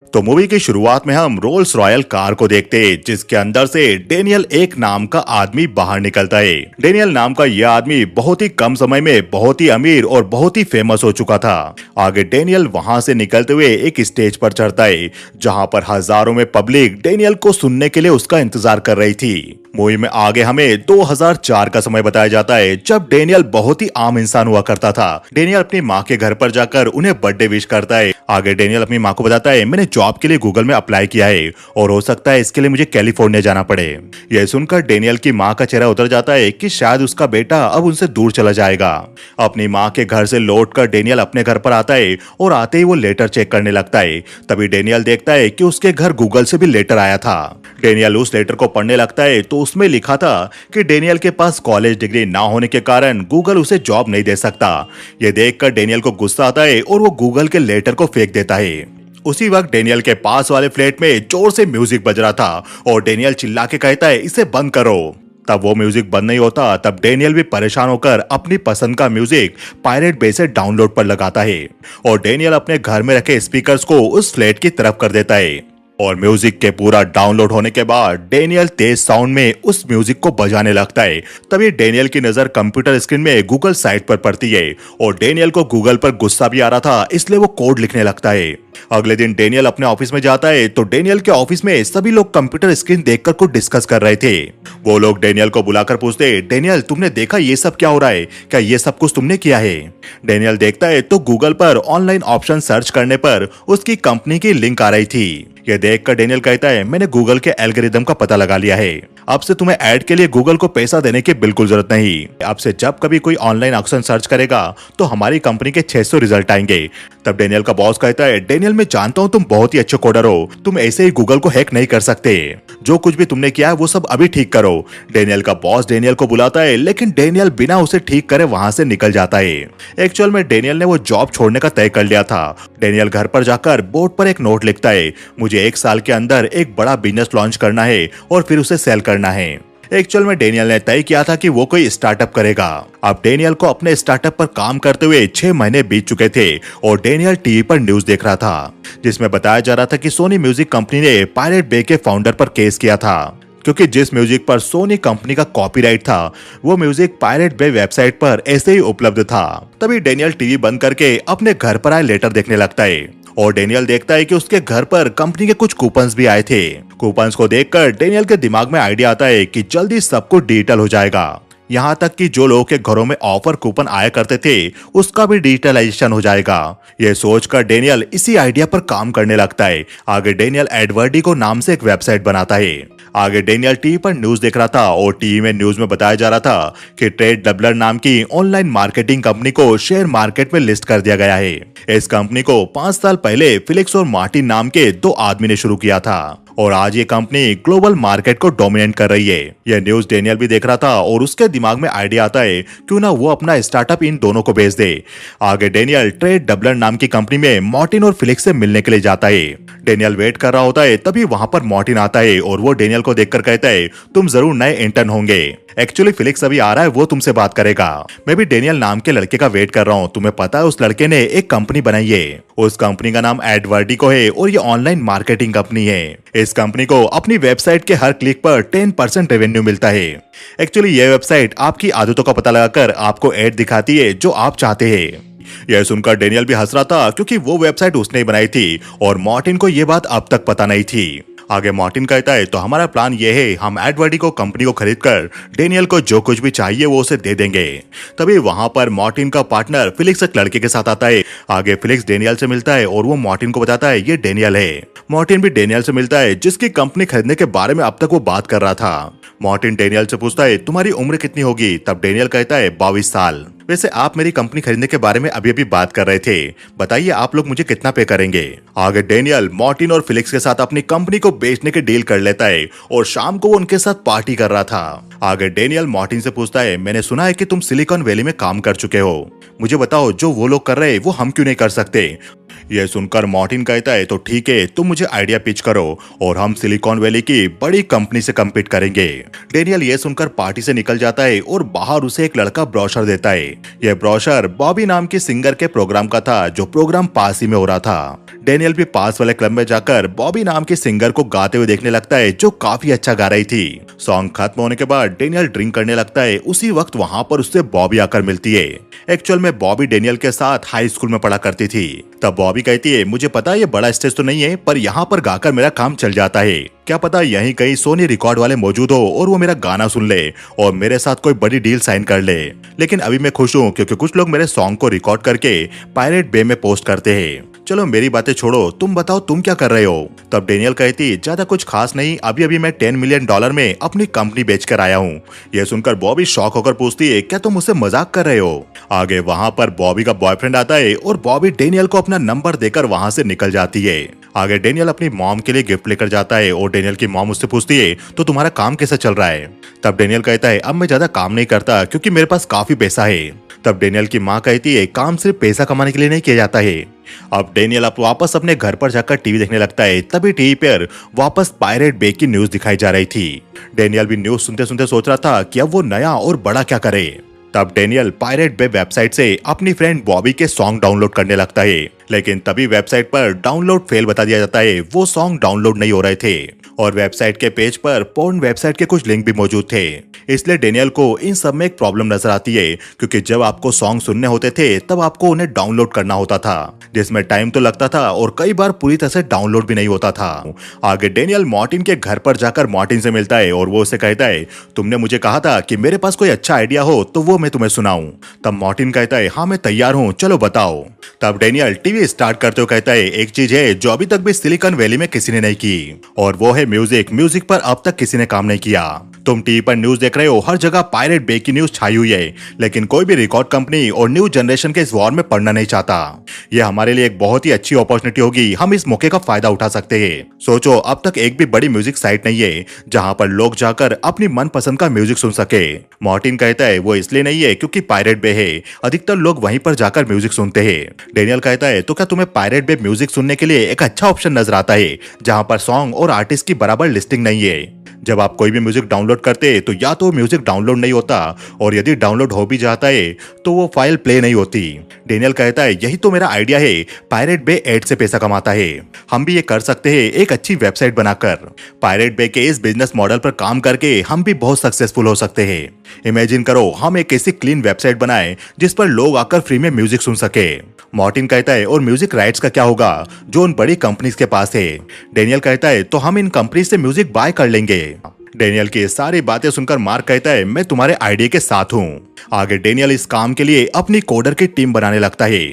तो मूवी की शुरुआत में हम रोल्स रॉयल कार को देखते हैं जिसके अंदर से डेनियल एक नाम का आदमी बाहर निकलता है। डेनियल नाम का यह आदमी बहुत ही कम समय में बहुत ही अमीर और बहुत ही फेमस हो चुका था। आगे डेनियल वहां से निकलते हुए एक स्टेज पर चढ़ता है जहां पर हजारों में पब्लिक डेनियल को सुनने के लिए उसका इंतजार कर रही थी। मूवी में आगे हमें 2004 का समय बताया जाता है जब डेनियल बहुत ही आम इंसान हुआ करता था। डेनियल अपनी माँ के घर पर जाकर उन्हें बर्थडे विश करता है। आगे डेनियल अपनी माँ को बताता है मैंने जॉब के लिए गूगल में अप्लाई किया है और हो सकता है इसके लिए मुझे कैलिफोर्निया जाना पड़े। यह सुनकर डेनियल की माँ का चेहरा उतर जाता है कि शायद उसका बेटा अब उनसे दूर चला जाएगा। अपनी माँ के घर से लौटकर डेनियल अपने घर पर आता है और आते ही वो लेटर चेक करने लगता है। तभी डेनियल देखता है कि उसके घर गूगल से भी लेटर आया था। डेनियल उस लेटर को पढ़ने लगता है तो उसमें लिखा था कि डेनियल के पास कॉलेज डिग्री ना होने के कारण गूगल उसे जॉब नहीं दे सकता। यह देखकर डेनियल को गुस्सा आता है और वो गूगल के लेटर को फेंक देता है। उसी वक्त डेनियल के पास वाले फ्लैट में जोर से म्यूजिक बज रहा था और डेनियल चिल्ला के कहता है इसे बंद करो। तब वो म्यूजिक बंद नहीं होता। तब डेनियल भी परेशान होकर अपनी पसंद का म्यूजिक पायरेट बे से डाउनलोड पर लगाता है और डेनियल अपने घर में रखे स्पीकर्स को उस फ्लैट की तरफ कर देता है। और म्यूजिक के पूरा डाउनलोड होने के बाद डेनियल तेज साउंड में उस म्यूजिक को बजाने लगता है। तभी डेनियल की नजर कंप्यूटर स्क्रीन में गूगल साइट पर पड़ती है और डेनियल को गूगल पर गुस्सा भी आ रहा था इसलिए वो कोड लिखने लगता है। अगले दिन डेनियल अपने ऑफिस में जाता है तो डेनियल के ऑफिस में सभी लोग कंप्यूटर स्क्रीन देखकर कुछ डिस्कस कर रहे थे। वो लोग डेनियल को बुलाकर पूछते डेनियल तुमने देखा ये सब क्या हो रहा है, क्या ये सब कुछ तुमने किया है? डेनियल देखता है तो गूगल पर ऑनलाइन ऑप्शन सर्च करने पर उसकी कंपनी की लिंक आ रही थी। यह देखकर डेनियल कहता है मैंने गूगल के एल्गोरिदम का पता लगा लिया है। अब से तुम्हें ऐड के लिए गूगल को पैसा देने की बिल्कुल जरूरत नहीं। अब से जब कभी कोई ऑनलाइन ऑप्शन सर्च करेगा तो हमारी कंपनी के 600 रिजल्ट आएंगे। तब डेनियल का बॉस कहता है डेनियल मैं जानता हूँ तुम बहुत ही अच्छे कोडर हो, तुम ऐसे ही गूगल को हैक नहीं कर सकते। जो कुछ भी तुमने किया है वो सब अभी ठीक करो। डेनियल का बॉस डेनियल को बुलाता है लेकिन डेनियल बिना उसे ठीक करे वहां से निकल जाता है। एक्चुअल में डेनियल ने वो जॉब छोड़ने का तय कर लिया था। डेनियल घर पर जाकर बोर्ड पर एक नोट लिखता है मुझे 1 साल के अंदर एक बड़ा बिजनेस लॉन्च करना है और फिर उसे सेल करना है। एक्चुअल में डेनियल ने तय किया था कि वो कोई स्टार्टअप करेगा। अब डेनियल को अपने स्टार्टअप पर काम करते हुए 6 महीने बीत चुके थे और डेनियल टीवी पर न्यूज देख रहा था जिसमें बताया जा रहा था कि सोनी म्यूजिक कंपनी ने पायरेट बे के फाउंडर पर केस किया था क्योंकि जिस म्यूजिक पर सोनी कंपनी का कॉपीराइट था वो म्यूजिक पायरेट बे वेबसाइट पर ऐसे ही उपलब्ध था। तभी डेनियल टीवी बंद करके अपने घर पर आए लेटर देखने लगता है और डेनियल देखता है कि उसके घर पर कंपनी के कुछ कूपन्स भी आए थे। कूपन्स को देखकर डेनियल के दिमाग में आइडिया आता है कि जल्दी सब कुछ डिजिटल हो जाएगा। यहाँ तक कि जो लोगों के घरों में ऑफर कूपन आया करते थे उसका भी डिजिटलाइजेशन हो जाएगा। यह सोचकर डेनियल इसी आइडिया पर काम करने लगता है। आगे डेनियल एडवर्डिको नाम से एक वेबसाइट बनाता है। आगे डेनियल टीवी पर न्यूज देख रहा था और टीवी में न्यूज में बताया जा रहा था कि ट्रेड डबलर नाम की ऑनलाइन मार्केटिंग कंपनी को शेयर मार्केट में लिस्ट कर दिया गया है। इस कंपनी को 5 साल पहले फिलिक्स और मार्टिन नाम के 2 आदमी ने शुरू किया था और आज ये कंपनी ग्लोबल मार्केट को डोमिनेट कर रही है। यह न्यूज डेनियल भी देख रहा था और उसके दिमाग में आइडिया आता है क्यों ना वो अपना स्टार्टअप इन दोनों को बेच दे। आगे डेनियल ट्रेड डबलर नाम की कंपनी में मार्टिन और फिलिक्स से मिलने के लिए जाता है। डेनियल वेट कर रहा होता है तभी वहां पर मार्टिन आता है और वो डेनियल को देखकर कहता है तुम जरूर नए इंटर्न होंगे। एक्चुअली फिलिक्स अभी आ रहा है, वो तुमसे बात करेगा। मैं भी डेनियल नाम के लड़के का वेट कर रहा हूँ। तुम्हें पता है उस लड़के ने एक कंपनी बनाई है, उस कंपनी का नाम एडवर्डिको है और ये ऑनलाइन मार्केटिंग कंपनी है। इस कंपनी को अपनी वेबसाइट के हर क्लिक पर 10% रेवेन्यू मिलता है। एक्चुअली ये वेबसाइट आपकी आदतों का पता लगाकर आपको एड दिखाती है जो आप चाहते हैं। यह सुनकर डेनियल भी हंस रहा था क्योंकि वो वेबसाइट उसने ही बनाई थी और मार्टिन को ये बात अब तक पता नहीं थी। आगे मार्टिन कहता है तो हमारा प्लान ये है हम एडवर्डिको कंपनी को खरीदकर डेनियल को जो कुछ भी चाहिए वो उसे दे देंगे। तभी वहां पर मार्टिन का पार्टनर फिलिक्स एक लड़के के साथ आता है। आगे फिलिक्स डेनियल से मिलता है और वो मार्टिन को बताता है ये डेनियल है। मार्टिन भी डेनियल से मिलता है जिसकी कंपनी खरीदने के बारे में अब तक वो बात कर रहा था। मार्टिन डेनियल से पूछता है तुम्हारी उम्र कितनी होगी? तब डेनियल कहता है 22 साल। वैसे आप मेरी कंपनी खरीदने के बारे में अभी अभी बात कर रहे थे, बताइए आप लोग मुझे कितना पे करेंगे? आगे डेनियल मार्टिन और फिलिक्स के साथ अपनी कंपनी को बेचने के डील कर लेता है और शाम को वो उनके साथ पार्टी कर रहा था। आगे डेनियल मार्टिन से पूछता है मैंने सुना है कि तुम सिलिकॉन वैली में काम कर चुके हो, मुझे बताओ जो वो लोग कर रहे हैं वो हम क्यों नहीं कर सकते? यह सुनकर मार्टिन कहता है तो ठीक है तुम मुझे आइडिया पिच करो और हम सिलिकॉन वैली की बड़ी कंपनी से कम्पीट करेंगे। डेनियल यह सुनकर पार्टी से निकल जाता है और बाहर उसे एक लड़का ब्रोशर देता है यह ब्रोशर बॉबी नाम की सिंगर के प्रोग्राम का था, जो प्रोग्राम पास ही में हो रहा था। डेनियल भी पास वाले क्लब में जाकर बॉबी नाम की सिंगर को गाते हुए देखने लगता है, जो काफी अच्छा गा रही थी। सॉन्ग खत्म होने के बाद डेनियल ड्रिंक करने लगता है। उसी वक्त वहाँ पर उससे बॉबी आकर मिलती है। एक्चुअल में बॉबी डेनियल के साथ हाई स्कूल में पढ़ा करती थी। तब बॉबी कहती है, मुझे पता है ये बड़ा स्टेज तो नहीं है, पर यहाँ पर गाकर मेरा काम चल जाता है। क्या पता यहीं कहीं सोनी रिकॉर्ड वाले मौजूद हो और वो मेरा गाना सुन ले और मेरे साथ कोई बड़ी डील साइन कर ले। लेकिन अभी मैं खुश हूँ क्योंकि कुछ लोग मेरे सॉन्ग को रिकॉर्ड करके पायरेट बे में पोस्ट करते हैं। चलो मेरी बातें छोड़ो, तुम बताओ तुम क्या कर रहे हो। तब डेनियल कहती, ज्यादा कुछ खास नहीं, अभी अभी मैं $10 मिलियन में अपनी कंपनी बेचकर आया हूँ। यह सुनकर बॉबी शॉक होकर पूछती है, क्या तुम मुझसे मजाक कर रहे हो। आगे वहाँ पर बॉबी का बॉयफ्रेंड आता है और बॉबी डेनियल को अपना नंबर देकर वहाँ से निकल जाती है। आगे डेनियल अपनी मॉम के लिए गिफ्ट लेकर जाता है और डेनियल की मॉम उससे पूछती है, तो तुम्हारा काम कैसा चल रहा है। तब डेनियल कहता है, अब मैं ज्यादा काम नहीं करता क्योंकि मेरे पास काफी पैसा है। तब डेनियल की माँ कहती है, काम सिर्फ पैसा कमाने के लिए नहीं किया जाता है। अब डेनियल अब वापस अपने घर पर जाकर टीवी देखने लगता है। तभी टीवी पर वापस पायरेट बे की न्यूज दिखाई जा रही थी। डेनियल भी न्यूज सुनते सुनते सोच रहा था कि अब वो नया और बड़ा क्या करे। तब डेनियल पायरेट बे वेबसाइट से अपनी फ्रेंड बॉबी के सॉन्ग डाउनलोड करने लगता है, लेकिन तभी वेबसाइट पर डाउनलोड फेल बता दिया जाता है। वो सॉन्ग डाउनलोड नहीं हो रहे थे और वेबसाइट के पेज पर पोर्न वेबसाइट के कुछ लिंक भी मौजूद थे। इसलिए डेनियल को इन सब में एक प्रॉब्लम नजर आती है, क्योंकि जब आपको सॉन्ग सुनने होते थे तब आपको उन्हें डाउनलोड करना होता था, जिसमें टाइम तो लगता था और कई बार पूरी तरह से डाउनलोड भी नहीं होता था। आगे डेनियल मॉर्टिन के घर पर जाकर मॉर्टिन से मिलता है और वो उसे कहता है, तुमने मुझे कहा था कि मेरे पास कोई अच्छा आइडिया हो तो वो मैं तुम्हें सुनाऊं। तब मॉर्टिन कहता है, हाँ मैं तैयार हूँ, चलो बताओ। तब डेनियल टीवी स्टार्ट करते हुए कहता है, एक चीज है जो अभी तक भी सिलिकॉन वैली में किसी ने नहीं की, और वो है म्यूजिक। म्यूजिक पर अब तक किसी ने काम नहीं किया। तुम टीवी पर न्यूज देख रहे हो, हर जगह पायरेट बे की न्यूज छाई हुई है, लेकिन कोई भी रिकॉर्ड कंपनी और न्यू जनरेशन के इस वॉर में पड़ना नहीं चाहता। यह हमारे लिए एक बहुत ही अच्छी अपॉर्चुनिटी होगी, हम इस मौके का फायदा उठा सकते हैं। सोचो, अब तक एक भी बड़ी म्यूजिक साइट नहीं है जहां पर लोग जाकर अपनी मनपसंद का म्यूजिक सुन सके। मॉर्टिन कहता है, वो इसलिए नहीं है क्योंकि पायरेट बे है, अधिकतर लोग वहीं पर जाकर म्यूजिक सुनते हैं। डेनियल कहता है, तो क्या तुम्हें पायरेट बे म्यूजिक सुनने के लिए एक अच्छा ऑप्शन नजर आता है जहां पर सॉन्ग और आर्टिस्ट की बराबर लिस्टिंग नहीं है। जब आप कोई भी म्यूजिक डाउनलोड करते तो या तो म्यूजिक डाउनलोड नहीं होता, और यदि डाउनलोड हो भी जाता है तो वो फाइल प्ले नहीं होती। डेनियल कहता है, यही तो मेरा आइडिया है, पायरेट बे एड से पैसा कमाता है, हम भी ये कर सकते हैं एक अच्छी वेबसाइट बनाकर। पायरेट बे के इस बिजनेस मॉडल पर काम करके हम भी बहुत सक्सेसफुल हो सकते हैं। इमेजिन करो, हम एक ऐसी क्लीन वेबसाइट बनाएं जिस पर लोग आकर फ्री में म्यूजिक सुन सके। मॉर्टिन कहता है, और म्यूजिक राइट्स का क्या होगा जो उन बड़ी कंपनीज के पास है। डेनियल कहता है, तो हम इन कंपनी से म्यूजिक बाय कर लेंगे। डेनियल की सारी बातें सुनकर मार्क कहता है, मैं तुम्हारे आइडिया के साथ हूँ। आगे डेनियल इस काम के लिए अपनी कोडर की टीम बनाने लगता है।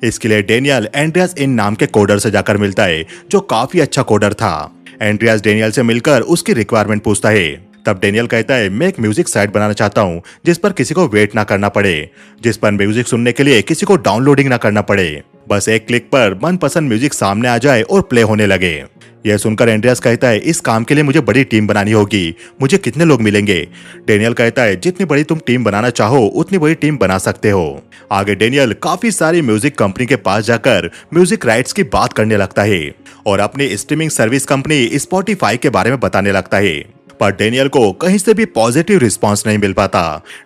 इसके लिए डेनियल एंड्रियास इन नाम के कोडर से जाकर मिलता है, जो काफी अच्छा कोडर था। एंड्रियास डेनियल से मिलकर उसकी रिक्वायरमेंट पूछता है। तब डेनियल कहता है, मैं एक म्यूजिक साइट बनाना चाहता हूँ जिस पर किसी को वेट ना करना पड़े, जिस पर म्यूजिक सुनने के लिए किसी को डाउनलोडिंग ना करना पड़े, बस एक क्लिक पर मनपसंद म्यूजिक सामने आ जाए और प्ले होने लगे। यह सुनकर एंड्रियास कहता है, इस काम के लिए मुझे बड़ी टीम बनानी होगी, मुझे कितने लोग मिलेंगे। डेनियल कहता है, जितनी बड़ी तुम टीम बनाना चाहो उतनी बड़ी टीम बना सकते हो। आगे डेनियल काफी सारी म्यूजिक कंपनी के पास जाकर म्यूजिक राइट्स की बात करने लगता है और अपनी स्ट्रीमिंग सर्विस कंपनी स्पॉटिफाई के बारे में बताने लगता है, पर डेनियल को कहीं से भी पॉजिटिव रिस्पांस नहीं मिल पाता।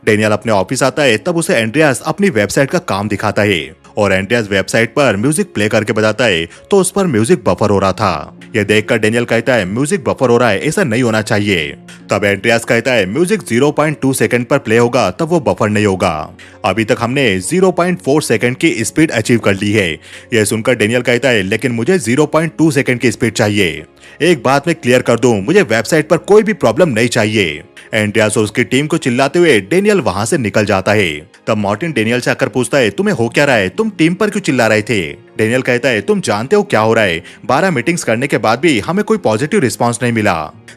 डेनियल अपने ऑफिस आता है, तब उसे एंड्रियास अपनी वेबसाइट का काम दिखाता है और एंड्रियास वेबसाइट पर म्यूजिक प्ले करके बताता है तो उस पर म्यूजिक बफर हो रहा था। यह देखकर डेनियल कहता है, म्यूजिक बफर हो रहा है, ऐसा नहीं होना चाहिए। तब एंड्रियास कहता है, म्यूजिक 0.2 सेकंड पर प्ले होगा तब वो बफर नहीं होगा। अभी तक हमने 0.4 सेकंड की स्पीड अचीव कर ली है। यह सुनकर डेनियल कहता है, लेकिन मुझे 0.2 सेकंड की स्पीड चाहिए। एक बात मैं क्लियर कर दूं, मुझे वेबसाइट पर कोई भी प्रॉब्लम नहीं चाहिए। एंड्रियास और उसकी टीम को चिल्लाते हुए डेनियल वहां से निकल जाता है। तब मॉर्टिन डेनियल से आकर पूछता है, तुम्हें हो क्या रहा है, तुम टीम पर क्यों चिल्ला रहे थे। डेनियल कहता है, तुम जानते हो क्या हो रहा है, 12 मीटिंग्स करने के बाद भी हमें कोई पॉजिटिव रिस्पांस नहीं मिला।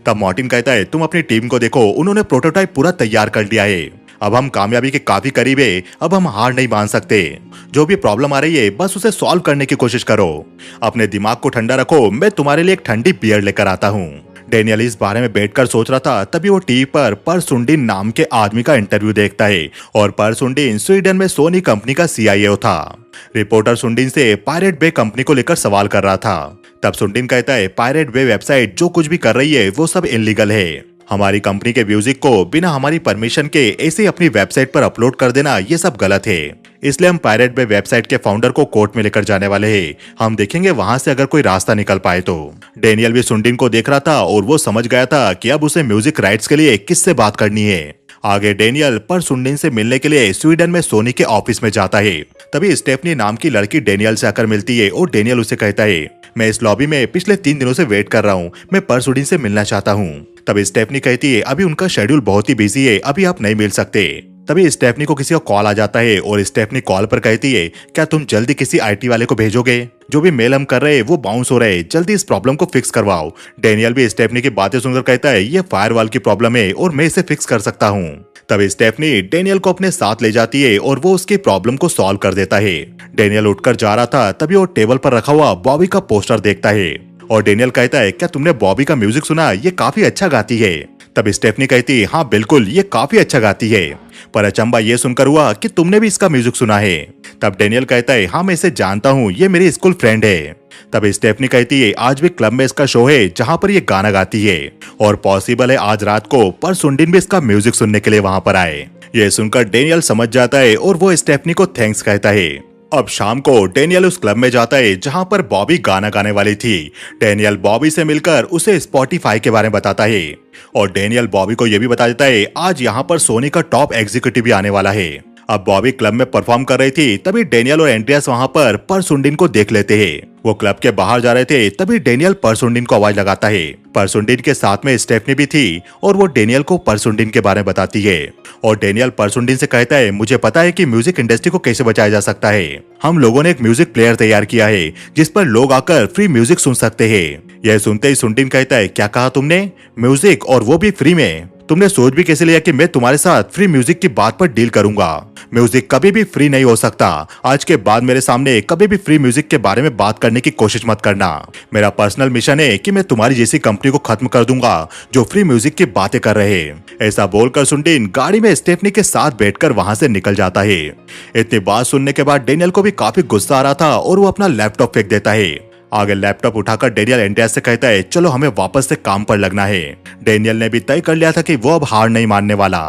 तब मॉर्टिन कहता है, तुम अपनी टीम को देखो, उन्होंने प्रोटोटाइप पूरा तैयार कर लिया है, अब हम कामयाबी के काफी करीब है, अब हम हार नहीं मान सकते। जो भी प्रॉब्लम आ रही है बस उसे सॉल्व करने की कोशिश करो, अपने दिमाग को ठंडा रखो, मैं तुम्हारे लिए एक ठंडी बियर लेकर आता हूँ। डेनियल इस बारे में बैठकर सोच रहा था, तभी वो टीवी पर पर सुंडीन नाम के आदमी का इंटरव्यू देखता है और पर सुंडीन स्वीडन में सोनी कंपनी का CIO था। रिपोर्टर सुंडीन से पायरेट बे कंपनी को लेकर सवाल कर रहा था। तब सुंडीन कहता है, पायरेट बे वेबसाइट जो कुछ भी कर रही है वो सब इलीगल है, हमारी कंपनी के म्यूजिक को बिना हमारी परमिशन के ऐसे ही अपनी वेबसाइट पर अपलोड कर देना ये सब गलत है। इसलिए हम पायरेट बे वेबसाइट के फाउंडर को कोर्ट में लेकर जाने वाले हैं। हम देखेंगे वहां से अगर कोई रास्ता निकल पाए तो। डेनियल भी सुंडिन को देख रहा था और वो समझ गया था कि अब उसे म्यूजिक राइट्स के लिए किससे बात करनी है। आगे डेनियल पर सुंडिन से मिलने के लिए स्वीडन में सोनी के ऑफिस में जाता है। तभी स्टेफनी नाम की लड़की डेनियल से आकर मिलती है और डेनियल उसे कहता है, मैं इस लॉबी में पिछले 3 दिनों से वेट कर रहा हूँ, मैं पर सुंडिन से मिलना चाहता हूँ। तभी स्टेफनी कहती है, अभी उनका शेड्यूल बहुत ही बिजी है, अभी आप नहीं मिल सकते। तभी स्टेफनी को किसी का कॉल आ जाता है और स्टेफनी कॉल पर कहती है, क्या तुम जल्दी किसी आईटी वाले को भेजोगे? जो भी मेल हम कर रहे हैं वो बाउंस हो रहे हैं, जल्दी इस प्रॉब्लम को फिक्स करवाओ। डेनियल भी स्टेफनी की बातें सुनकर कहता है, ये फायरवॉल की प्रॉब्लम है और मैं इसे फिक्स कर सकता हूँ। तभी स्टेफनी डेनियल को अपने साथ ले जाती है और वो उसकी प्रॉब्लम को सॉल्व कर देता है। डेनियल उठकर जा रहा था तभी वो टेबल पर रखा हुआ बॉबी का पोस्टर देखता है और डेनियल कहता है, क्या तुमने बॉबी का म्यूजिक सुना? ये काफी अच्छा गाती है। तब स्टेफनी कहती है, हाँ बिल्कुल, ये काफी अच्छा गाती है। पर अचंबा ये सुनकर हुआ कि तुमने भी इसका म्यूजिक सुना है। तब डेनियल कहता है, हाँ मैं इसे जानता हूँ, ये मेरी स्कूल फ्रेंड है। तब स्टेफनी कहती है, आज भी क्लब में इसका शो है जहाँ पर ये गाना गाती है और पॉसिबल है आज रात को पर सुंडिन भी इसका म्यूजिक सुनने के लिए वहाँ पर आए। ये सुनकर डेनियल समझ जाता है और वो स्टेफनी को थैंक्स कहता है। अब शाम को डेनियल उस क्लब में जाता है जहां पर बॉबी गाना गाने वाली थी। डेनियल बॉबी से मिलकर उसे स्पॉटिफाई के बारे में बताता है और डेनियल बॉबी को यह भी बता देता है आज यहां पर सोनी का टॉप एग्जीक्यूटिव भी आने वाला है। अब बॉबी क्लब में परफॉर्म कर रही थी तभी डेनियल और एंड्रियास वहां पर सुंडिन को देख लेते हैं। वो क्लब के बाहर जा रहे थे तभी डेनियल परसुंडिन को आवाज लगाता है। परसुंडिन के साथ में स्टेफनी भी थी और वो डेनियल को परसुंडिन के बारे में बताती है और डेनियल परसुंडिन से कहता है, मुझे पता है कि म्यूजिक इंडस्ट्री को कैसे बचाया जा सकता है। हम लोगों ने एक म्यूजिक प्लेयर तैयार किया है जिस पर लोग आकर फ्री म्यूजिक सुन सकते हैं। यह सुनते ही सुंडिन कहता है, क्या कहा तुमने? म्यूजिक, और वो भी फ्री में? तुमने सोच भी कैसे लिया कि मैं तुम्हारे साथ फ्री म्यूजिक की बात पर डील करूंगा? म्यूजिक कभी भी फ्री नहीं हो सकता। आज के बाद मेरे सामने कभी भी फ्री म्यूजिक के बारे में बात करने की कोशिश मत करना। मेरा पर्सनल मिशन है कि मैं तुम्हारी जैसी कंपनी को खत्म कर दूंगा जो फ्री म्यूजिक की बातें कर रहे हैं। ऐसा बोलकर सुंडिन गाड़ी में स्टेफनी के साथ बैठकर वहां से निकल जाता है। इतनी बात सुनने के बाद डेनियल को भी काफी गुस्सा आ रहा था और वो अपना लैपटॉप फेंक देता है। आगे लैपटॉप उठाकर डेनियल एंड्रियास से कहता है, चलो हमें वापस से काम पर लगना है। डेनियल ने भी तय कर लिया था कि वो अब हार नहीं मानने वाला।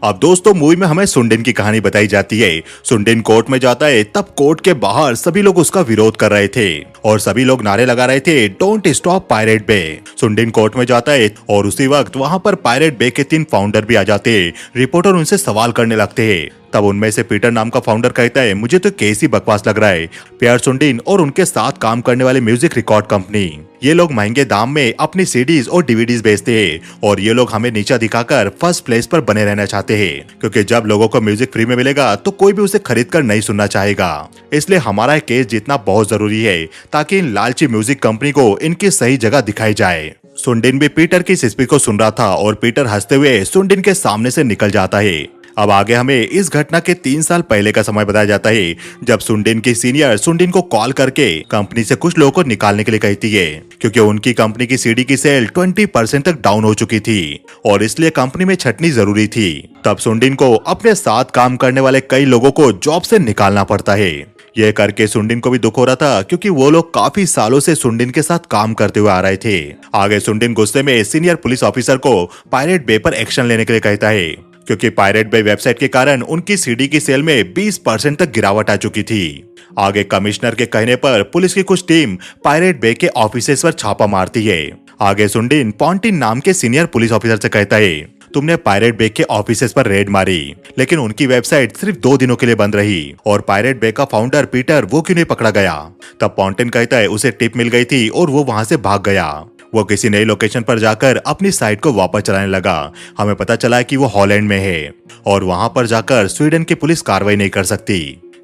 अब दोस्तों मूवी में हमें सुंडिन की कहानी बताई जाती है। सुंडिन कोर्ट में जाता है तब कोर्ट के बाहर सभी लोग उसका विरोध कर रहे थे और सभी लोग नारे लगा रहे थे, डोंट स्टॉप पायरेट बे। सुंडिन कोर्ट में जाता है और उसी वक्त वहां पर पायरेट बे के 3 फाउंडर भी आ जाते हैं। रिपोर्टर उनसे सवाल करने लगते हैं। तब उनमें से पीटर नाम का फाउंडर कहता है, मुझे तो कैसी बकवास लग रहा है। पियर सुंडिन और उनके साथ काम करने वाली म्यूजिक रिकॉर्ड कंपनी, ये लोग महंगे दाम में अपनी सीडीज और डीवीडीज बेचते हैं और ये लोग हमें नीचा दिखाकर फर्स्ट प्लेस पर बने रहना चाहते हैं, क्योंकि जब लोगों को म्यूजिक फ्री में मिलेगा तो कोई भी उसे खरीद कर नहीं सुनना चाहेगा। इसलिए हमारा केस जीतना बहुत जरूरी है ताकि इन लालची म्यूजिक कंपनी को इनकी सही जगह दिखाई जाए। सुंडिन भी पीटर की स्पीच को सुन रहा था और पीटर हंसते हुए सुंडिन के सामने से निकल जाता है। अब आगे हमें इस घटना के 3 साल पहले का समय बताया जाता है, जब सुंडिन की सीनियर सुंडिन को कॉल करके कंपनी से कुछ लोगों को निकालने के लिए कहती है, क्योंकि उनकी कंपनी की सीडी की सेल 20% तक डाउन हो चुकी थी और इसलिए कंपनी में छटनी जरूरी थी। तब सुंडिन को अपने साथ काम करने वाले कई लोगों को जॉब से निकालना पड़ता है। यह करके सुंडिन को भी दुख हो रहा था, क्योंकि वो लोग काफी सालों से सुंडिन के साथ काम करते हुए आ रहे थे। आगे सुंडिन गुस्से में सीनियर पुलिस ऑफिसर को पायरेट बे पर एक्शन लेने के लिए कहता है, क्योंकि पायरेट बे वेबसाइट के कारण उनकी सीडी की सेल में 20% तक गिरावट आ चुकी थी। आगे कमिश्नर के कहने पर पुलिस की कुछ टीम पायरेट बे के ऑफिसेस पर छापा मारती है। आगे सुंडिन पॉन्टिन नाम के सीनियर पुलिस ऑफिसर से कहता है, तुमने पायरेट बे के ऑफिसेस पर रेड मारी, लेकिन उनकी वेबसाइट सिर्फ 2 दिनों के लिए बंद रही और पायरेट बे का फाउंडर पीटर वो क्यों नहीं पकड़ा गया? तब पॉन्टिन कहता है, उसे टिप मिल गई थी और वो वहां से भाग गया। वो किसी नई लोकेशन पर जाकर अपनी साइट को वापस चलाने लगा। हमें पता चला कि वो हॉलैंड में है और वहां पर जाकर स्वीडन की पुलिस कार्रवाई नहीं कर सकती।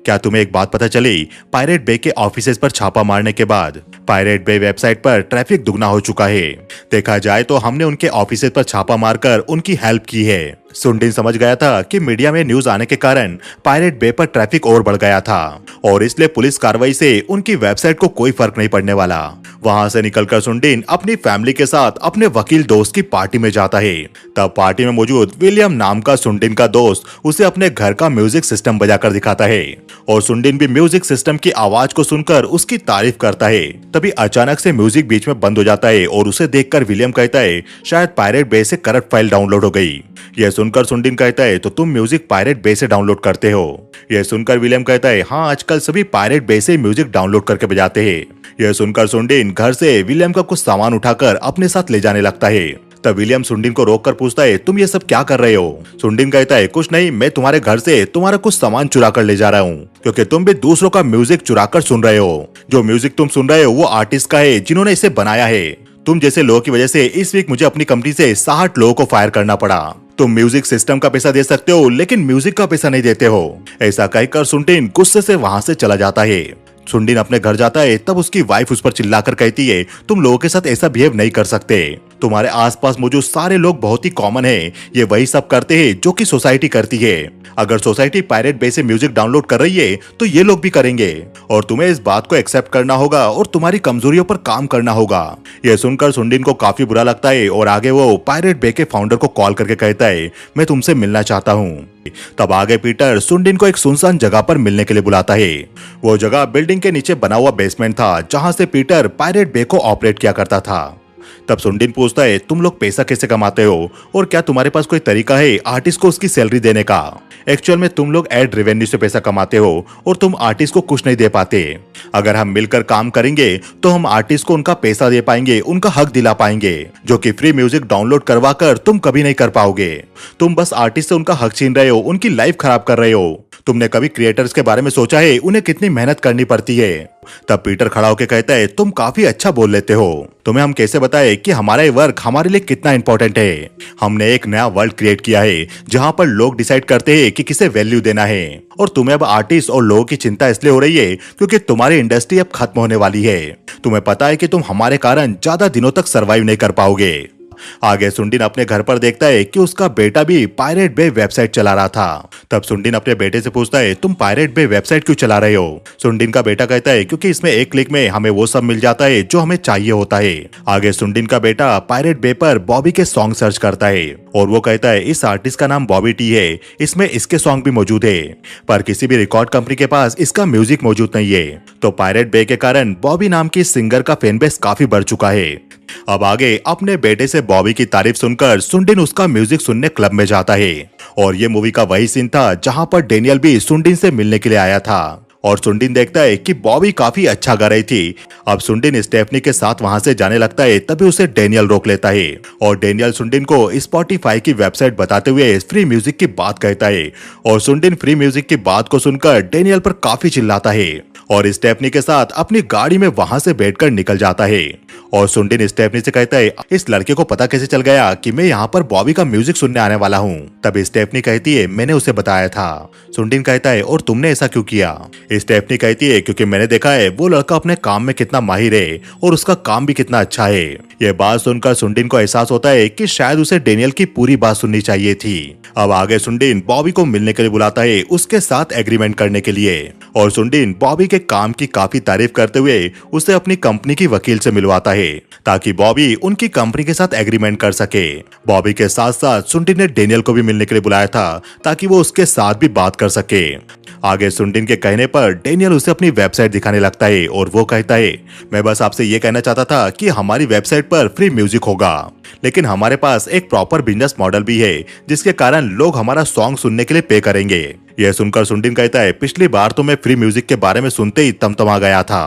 क्या तुम्हें एक बात पता चली? पायरेट बे के ऑफिसेस पर छापा मारने के बाद पायरेट बे वेबसाइट पर ट्रैफिक दुगना हो चुका है। देखा जाए तो हमने उनके ऑफिसेस पर छापा मारकर उनकी हेल्प की है। सुंडिन समझ गया था कि मीडिया में न्यूज आने के कारण पायरेट बे पर ट्रैफिक और बढ़ गया था और इसलिए पुलिस कार्रवाई से उनकी वेबसाइट को कोई फर्क नहीं पड़ने वाला। वहां से निकलकर सुंडिन अपनी फैमिली के साथ अपने वकील दोस्त की पार्टी में जाता है। तब पार्टी में मौजूद विलियम नाम का सुंडिन का दोस्त उसे अपने घर का म्यूजिक सिस्टम बजाकर दिखाता है और सुंडिन भी म्यूजिक सिस्टम की आवाज को सुनकर उसकी तारीफ करता है। तभी अचानक से म्यूजिक बीच में बंद हो जाता है और उसे देखकर विलियम कहता है शायद पायरेट बे से करप्ट फाइल डाउनलोड हो गई। यह सुनकर सुंडिन कहता है तो तुम म्यूजिक पायरेट बे से डाउनलोड करते हो। यह सुनकर विलियम कहता है हाँ, आजकल सभी पायरेट बे से म्यूजिक डाउनलोड करके बजाते हैं। यह सुनकर सुंडिन घर से विलियम का कुछ सामान उठाकर अपने साथ ले जाने लगता है। तब विलियम सुंडिन को रोककर पूछता है तुम ये सब क्या कर रहे हो। सुंडिन कहता है कुछ नहीं, मैं तुम्हारे घर से तुम्हारा कुछ सामान चुरा कर ले जा रहा हूँ क्योंकि तुम भी दूसरों का म्यूजिक चुरा कर सुन रहे हो। जो म्यूजिक तुम सुन रहे हो वो आर्टिस्ट का है जिन्होंने इसे बनाया है। तुम जैसे लोगों की वजह से इस वीक मुझे अपनी कंपनी से 60 लोगों को फायर करना पड़ा। तुम म्यूजिक सिस्टम का पैसा दे सकते हो लेकिन म्यूजिक का पैसा नहीं देते हो। ऐसा कहकर सुंडिन गुस्से से वहां से चला जाता है। सुंडिन अपने घर जाता है तब उसकी वाइफ उस पर चिल्लाकर कहती है तुम लोगों के साथ ऐसा बिहेव नहीं कर सकते। तुम्हारे आसपास मौजूद सारे लोग बहुत ही कॉमन है, ये वही सब करते हैं जो कि सोसाइटी करती है। अगर सोसाइटी पायरेट बे से म्यूजिक डाउनलोड कर रही है तो ये लोग भी करेंगे और तुम्हें इस बात को एक्सेप्ट करना होगा और तुम्हारी कमजोरियों पर काम करना होगा। यह सुनकर सुंडिन को काफी बुरा लगता है और आगे वो पायरेट बे के फाउंडर को कॉल करके कहता है मैं तुमसे मिलना चाहता हूँ। तब आगे पीटर सुंडिन को एक सुनसान जगह पर मिलने के लिए बुलाता है। वो जगह बिल्डिंग के नीचे बना हुआ बेसमेंट था जहां से पीटर पायरेट बे को ऑपरेट किया करता था। तब सुंडिन पूछता है तुम लोग पैसा कैसे कमाते हो और क्या तुम्हारे पास कोई तरीका है आर्टिस्ट को उसकी सैलरी देने का। एक्चुअल में तुम लोग एड रेवेन्यू से पैसा कमाते हो और तुम आर्टिस्ट को कुछ नहीं दे पाते। अगर हम मिलकर काम करेंगे तो हम आर्टिस्ट को उनका पैसा दे पाएंगे, उनका हक दिला पाएंगे जो कि फ्री म्यूजिक डाउनलोड करवा कर तुम कभी नहीं कर पाओगे। तुम बस आर्टिस्ट से उनका हक छीन रहे हो, उनकी लाइफ खराब कर रहे हो। तुमने कभी क्रिएटर्स के बारे में सोचा है उन्हें कितनी मेहनत करनी पड़ती है। तब पीटर खड़ा होकर कहता है तुम काफी अच्छा बोल लेते हो, तुम्हें हम कैसे बताएं कि हमारा ये वर्क हमारे लिए कितना इंपॉर्टेंट है। हमने एक नया वर्ल्ड क्रिएट किया है जहां पर लोग डिसाइड करते हैं कि किसे वैल्यू देना है और तुम्हें अब आर्टिस्ट और लोगों की चिंता इसलिए हो रही है क्योंकि तुम्हारी इंडस्ट्री अब खत्म होने वाली है। तुम्हें पता है कि तुम हमारे कारण ज्यादा दिनों तक सर्वाइव नहीं कर पाओगे। आगे सुंडिन अपने घर पर देखता है कि उसका बेटा भी पायरेट बे वेबसाइट चला रहा था। तब सुंडिन अपने बेटे से पूछता है तुम पायरेट बे वेबसाइट क्यों चला रहे हो। सुंडिन का बेटा कहता है क्योंकि इसमें एक क्लिक में हमें वो सब मिल जाता है जो हमें चाहिए होता है। आगे सुंडिन का बेटा पायरेट बे पर बॉबी के सॉन्ग सर्च करता है और वो कहता है इस आर्टिस्ट का नाम बॉबी टी है, इसमें इसके सॉन्ग भी मौजूद है पर किसी भी रिकॉर्ड कंपनी के पास इसका म्यूजिक मौजूद नहीं है। तो पायरेट बे के कारण बॉबी नाम की सिंगर का फैन बेस काफी बढ़ चुका है। अब आगे अपने बेटे से बॉबी की तारीफ सुनकर सुंडिन उसका म्यूजिक सुनने क्लब में जाता है और ये मूवी का वही सीन था जहां पर डेनियल भी सुंडिन से मिलने के लिए आया था और सुंडिन देखता है कि बॉबी काफी अच्छा गा रही थी। अब सुंडिन स्टेफनी के साथ वहां से जाने लगता है तभी उसे डेनियल रोक लेता है और डेनियल सुंडिन को स्पॉटिफाई की वेबसाइट बताते हुए फ्री म्यूजिक की बात कहता है और सुंडिन फ्री म्यूजिक की बात को सुनकर डेनियल पर काफी चिल्लाता है और स्टेफनी के साथ अपनी गाड़ी में वहां से बैठकर निकल जाता है और सुंडिन स्टेफनी से कहता है इस लड़के को पता कैसे चल गया कि मैं यहाँ पर बॉबी का म्यूजिक सुनने आने वाला हूँ। तब स्टेफनी कहती है मैंने उसे बताया था। सुंडिन कहता है और तुमने ऐसा क्यों किया। स्टेफनी कहती है क्योंकि मैंने देखा है वो लड़का अपने काम में कितना माहिर है और उसका काम भी कितना अच्छा है। यह बात सुनकर सुंडिन को एहसास होता है कि शायद उसे डेनियल की पूरी बात सुननी चाहिए थी। अब आगे सुंडिन बॉबी को मिलने के लिए बुलाता है उसके साथ एग्रीमेंट करने के लिए और सुंडिन बॉबी के काम की काफी तारीफ करते हुए उसे अपनी कंपनी की वकील से मिलवाता है ताकि बॉबी उनकी कंपनी के साथ एग्रीमेंट कर सके। बॉबी के साथ साथ सुंडिन ने डेनियल को भी मिलने के लिए बुलाया था ताकि वो उसके साथ भी बात कर सके। आगे सुंडिन के कहने पर डेनियल उसे अपनी वेबसाइट दिखाने लगता है और वो कहता है मैं बस आपसे ये कहना चाहता था कि हमारी वेबसाइट पर फ्री म्यूजिक होगा लेकिन हमारे पास एक प्रॉपर बिजनेस मॉडल भी है जिसके कारण लोग हमारा सॉन्ग सुनने के लिए पे करेंगे। यह सुनकर सुंडिन कहता है पिछली बार तो मैं फ्री म्यूजिक के बारे में सुनते ही तमतमा गया था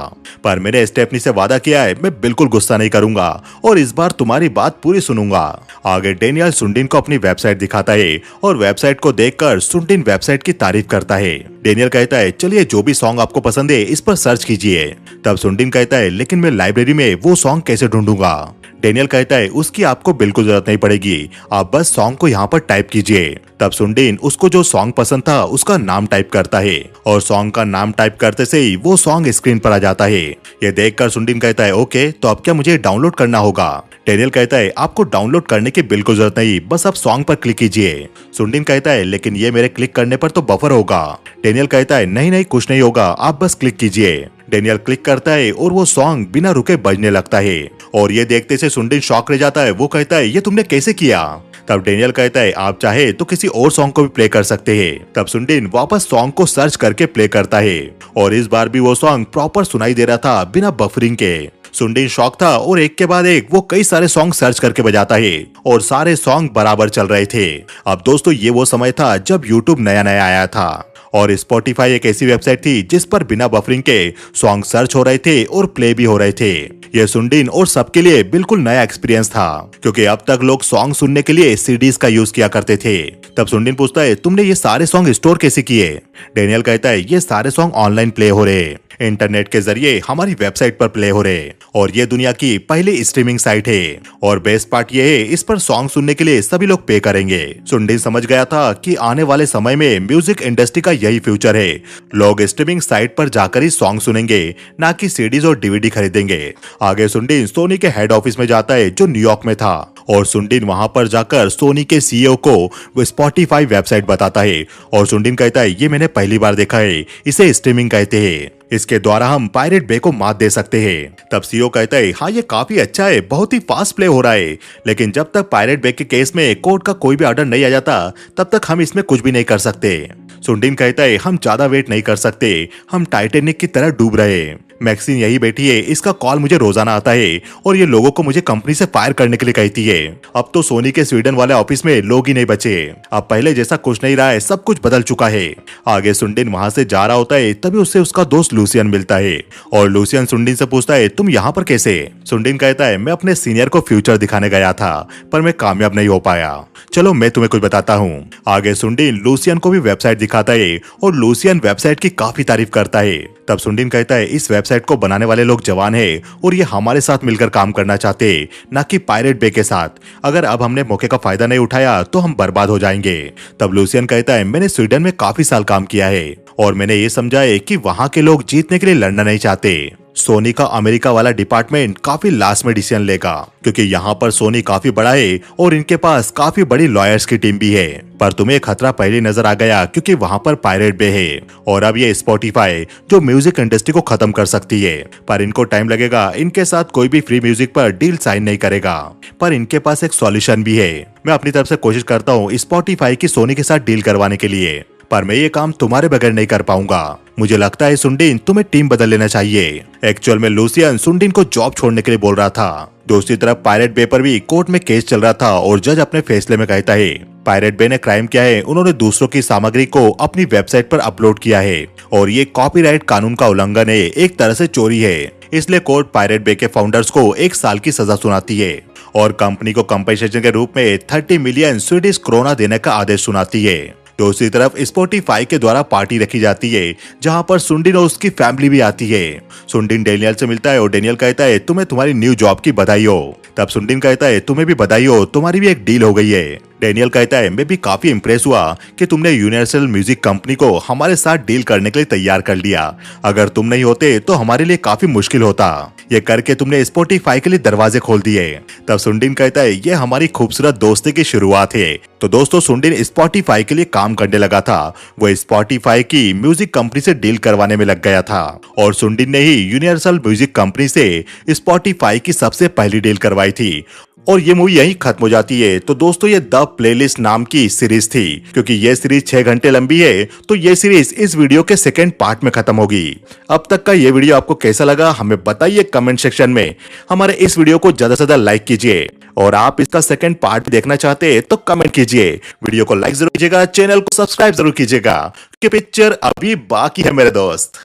पर मैंने स्टेफनी से वादा किया है मैं बिल्कुल गुस्सा नहीं करूंगा और इस बार तुम्हारी बात पूरी सुनूंगा। आगे डेनियल सुंडिन को अपनी वेबसाइट दिखाता है और वेबसाइट को देखकर सुंडिन वेबसाइट की तारीफ करता है। डेनियल कहता है चलिए जो भी सॉन्ग आपको पसंद है इस पर सर्च कीजिए। तब सुंडिन कहता है लेकिन मैं लाइब्रेरी में वो सॉन्ग कैसे ढूंढूंगा। डेनियल कहता है उसकी आपको बिल्कुल जरूरत नहीं पड़ेगी, आप बस सॉन्ग को यहाँ पर टाइप कीजिए। तब सुंडिन उसको जो सॉन्ग पसंद था उसका नाम टाइप करता है और सॉन्ग का नाम टाइप करते से ही वो सॉन्ग स्क्रीन पर आ जाता है। ये देखकर सुंडिन कहता है ओके तो अब क्या मुझे डाउनलोड करना होगा। डेनियल कहता है आपको डाउनलोड करने की बिल्कुल जरूरत नहीं, बस आप सॉन्ग पर क्लिक कीजिए। सुंडिन कहता है लेकिन ये मेरे क्लिक करने पर तो बफर होगा। डेनियल कहता है नहीं नहीं कुछ नहीं होगा, आप बस क्लिक कीजिए। डेनियल क्लिक करता है और वो सॉन्ग बिना रुके बजने लगता है और ये देखते से सुंडिन शॉक रह जाता है। वो कहता है ये तुमने कैसे किया। तब डेनियल कहता है आप चाहे तो किसी और सॉन्ग को भी प्ले कर सकते हैं। तब सुंडिन वापस सॉन्ग को सर्च करके प्ले करता है और इस बार भी वो सॉन्ग प्रॉपर सुनाई दे रहा था बिना बफरिंग के। सुंडिन शॉक था और एक के बाद एक वो कई सारे सॉन्ग सर्च करके बजाता है और सारे सॉन्ग बराबर चल रहे थे। अब दोस्तों ये वो समय था जब यूट्यूब नया नया आया था और स्पॉटिफाई एक ऐसी वेबसाइट थी जिस पर बिना बफरिंग के सॉन्ग सर्च हो रहे थे और प्ले भी हो रहे थे। यह सुंडिन और सबके लिए बिल्कुल नया एक्सपीरियंस था क्योंकि अब तक लोग सॉन्ग सुनने के लिए सीडीज का यूज किया करते थे। तब सुंडिन पूछता है तुमने ये सारे सॉन्ग स्टोर कैसे किए। डेनियल कहता है ये सारे सॉन्ग ऑनलाइन प्ले हो रहे, इंटरनेट के जरिए हमारी वेबसाइट पर प्ले हो रहे और ये दुनिया की पहली स्ट्रीमिंग साइट है और बेस्ट पार्ट ये है इस पर सॉन्ग सुनने के लिए सभी लोग पे करेंगे। सुंडिन समझ गया था कि आने वाले समय में म्यूजिक इंडस्ट्री का यही फ्यूचर है, लोग स्ट्रीमिंग साइट पर जाकर ही सॉन्ग सुनेंगे ना कि सीडीज और डीवीडी खरीदेंगे। आगे सुंडिन सोनी के हेड ऑफिस में जाता है जो न्यूयॉर्क में था और सुंडिन वहां पर जाकर सोनी के सीईओ को वो स्पॉटिफाई वेबसाइट बताता है और सुंडिन कहता है ये मैंने पहली बार देखा है, इसे स्ट्रीमिंग कहते हैं, इसके द्वारा हम पायरेट बे को मात दे सकते हैं। तब सीईओ कहता है हाँ ये काफी अच्छा है, बहुत ही फास्ट प्ले हो रहा है, लेकिन जब तक पायरेट बे के केस में कोर्ट का कोई भी ऑर्डर नहीं आ जाता तब तक हम इसमें कुछ भी नहीं कर सकते। सुंडिन कहता है हम ज्यादा वेट नहीं कर सकते, हम टाइटेनिक की तरह डूब रहे हैं। मैक्सिन यही बैठी है, इसका कॉल मुझे रोजाना आता है और ये लोगों को मुझे कंपनी से फायर करने के लिए कहती है। अब तो सोनी के स्वीडन वाले ऑफिस में लोग ही नहीं बचे, अब पहले जैसा कुछ नहीं रहा है, सब कुछ बदल चुका है। आगे सुंडिन वहां से जा रहा होता है तभी उससे उसका दोस्त लूसियन मिलता है और लूसियन सुंडिन से पूछता है तुम यहाँ पर कैसे। सुंडिन कहता है मैं अपने सीनियर को फ्यूचर दिखाने गया था पर मैं कामयाब नहीं हो पाया, चलो मैं तुम्हें कुछ बताता हूँ। आगे सुंडिन लूसियन को भी वेबसाइट दिखाता है और लूसियन वेबसाइट की काफी तारीफ करता है। तब सुंडिन कहता है इस वेबसाइट को बनाने वाले लोग जवान है और ये हमारे साथ मिलकर काम करना चाहते हैं, ना कि पायरेट बे के साथ। अगर अब हमने मौके का फायदा नहीं उठाया तो हम बर्बाद हो जाएंगे। तब लूसियन कहता है मैंने स्वीडन में काफी साल काम किया है और मैंने ये समझा है कि वहाँ के लोग जीतने के लिए लड़ना नहीं चाहते। सोनी का अमेरिका वाला डिपार्टमेंट काफी लास्ट में डिसीजन लेगा क्योंकि यहाँ पर सोनी काफी बड़ा है और इनके पास काफी बड़ी लॉयर्स की टीम भी है। पर तुम्हें खतरा पहले नजर आ गया क्योंकि वहाँ पर पायरेट बे है और अब ये स्पॉटिफाई जो म्यूजिक इंडस्ट्री को खत्म कर सकती है, पर इनको टाइम लगेगा। इनके साथ कोई भी फ्री म्यूजिक पर डील साइन नहीं करेगा, पर इनके पास एक सॉल्यूशन भी है। मैं अपनी तरफ से कोशिश करता हूँ स्पॉटिफाई की सोनी के साथ डील करवाने के लिए, पर मैं ये काम तुम्हारे बगैर नहीं कर पाऊंगा। मुझे लगता है सुंडिन तुम्हें टीम बदल लेना चाहिए। एक्चुअल में लूसियन सुंडिन को जॉब छोड़ने के लिए बोल रहा था। दूसरी तरफ पायरेट बे पर भी कोर्ट में केस चल रहा था और जज अपने फैसले में कहता है पायरेट बे ने क्राइम किया है, उन्होंने दूसरों की सामग्री को अपनी वेबसाइट पर अपलोड किया है और ये कॉपीराइट कानून का उल्लंघन है, एक तरह से चोरी है। इसलिए कोर्ट पायरेट बे के फाउंडर्स को 1 साल की सजा सुनाती है और कंपनी को कंपेंसेशन के रूप में 30 मिलियन स्वीडिश क्रोना देने का आदेश सुनाती है। दूसरी तरफ स्पॉटिफाई के द्वारा पार्टी रखी जाती है जहां पर सुंडिन और उसकी फैमिली भी आती है। सुंडिन डेनियल से मिलता है और डेनियल कहता है तुम्हें तुम्हारी न्यू जॉब की बधाई हो। तब सुंडिन कहता है तुम्हें भी बधाई हो, तुम्हारी भी एक डील हो गई है। डेनियल कहता है मैं भी काफी इम्प्रेस हुआ कि तुमने यूनिवर्सल म्यूजिक कंपनी को हमारे साथ डील करने के लिए तैयार कर लिया। अगर तुम नहीं होते तो हमारे लिए काफी मुश्किल होता। ये करके तुमने स्पॉटिफाई के लिए दरवाजे खोल दिए। तब सुंडिन कहता है ये हमारी खूबसूरत दोस्ती की शुरुआत है। तो दोस्तों सुंडिन स्पॉटिफाई के लिए काम करने लगा था, वो स्पॉटिफाई की म्यूजिक कंपनी से डील करवाने में लग गया था और सुंडिन ने ही यूनिवर्सल म्यूजिक कंपनी से स्पॉटिफाई की सबसे पहली डील करवाई थी और ये मूवी यहीं खत्म हो जाती है। तो दोस्तों ये द प्लेलिस्ट नाम की सीरीज थी। क्योंकि ये सीरीज 6 घंटे लंबी है तो ये सीरीज इस वीडियो के सेकंड पार्ट में खत्म होगी। अब तक का ये वीडियो आपको कैसा लगा हमें बताइए कमेंट सेक्शन में। हमारे इस वीडियो को ज्यादा से ज्यादा लाइक कीजिए और आप इसका सेकंड पार्ट देखना चाहते हैं तो कमेंट कीजिए। वीडियो को लाइक जरूर कीजिएगा, चैनल को सब्सक्राइब जरूर कीजिएगा क्योंकि पिक्चर अभी बाकी है मेरे दोस्त।